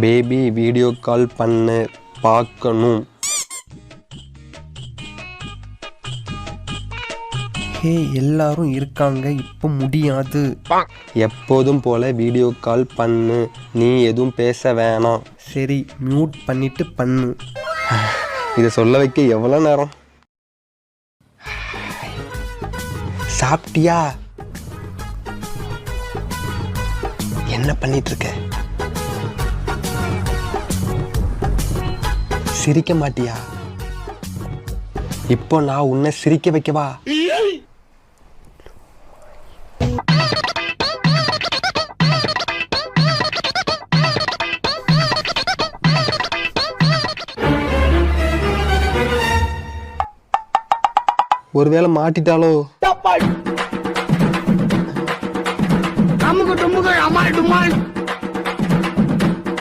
Baby video call பண்ணு பார்க்கணும். ஹே, எல்லாரும் இருக்காங்க, இப்போ முடியாது. எப்போதும் போல வீடியோ கால் பண்ணு, நீ எதுவும் பேச வேணாம். சரி, மியூட் பண்ணிட்டு பண்ணு. இதை சொல்ல வைக்க எவ்வளோ நேரம்? சாப்பிட்டியா? என்ன பண்ணிட்டு இருக்க? சிரிக்க மாட்டியா? இப்போ நான் உன்னை சிரிக்க வைக்கவா? ஒருவேளை மாட்டிட்டாலோ? அமுக்கு டுமுக்கு அமால் டுமால்.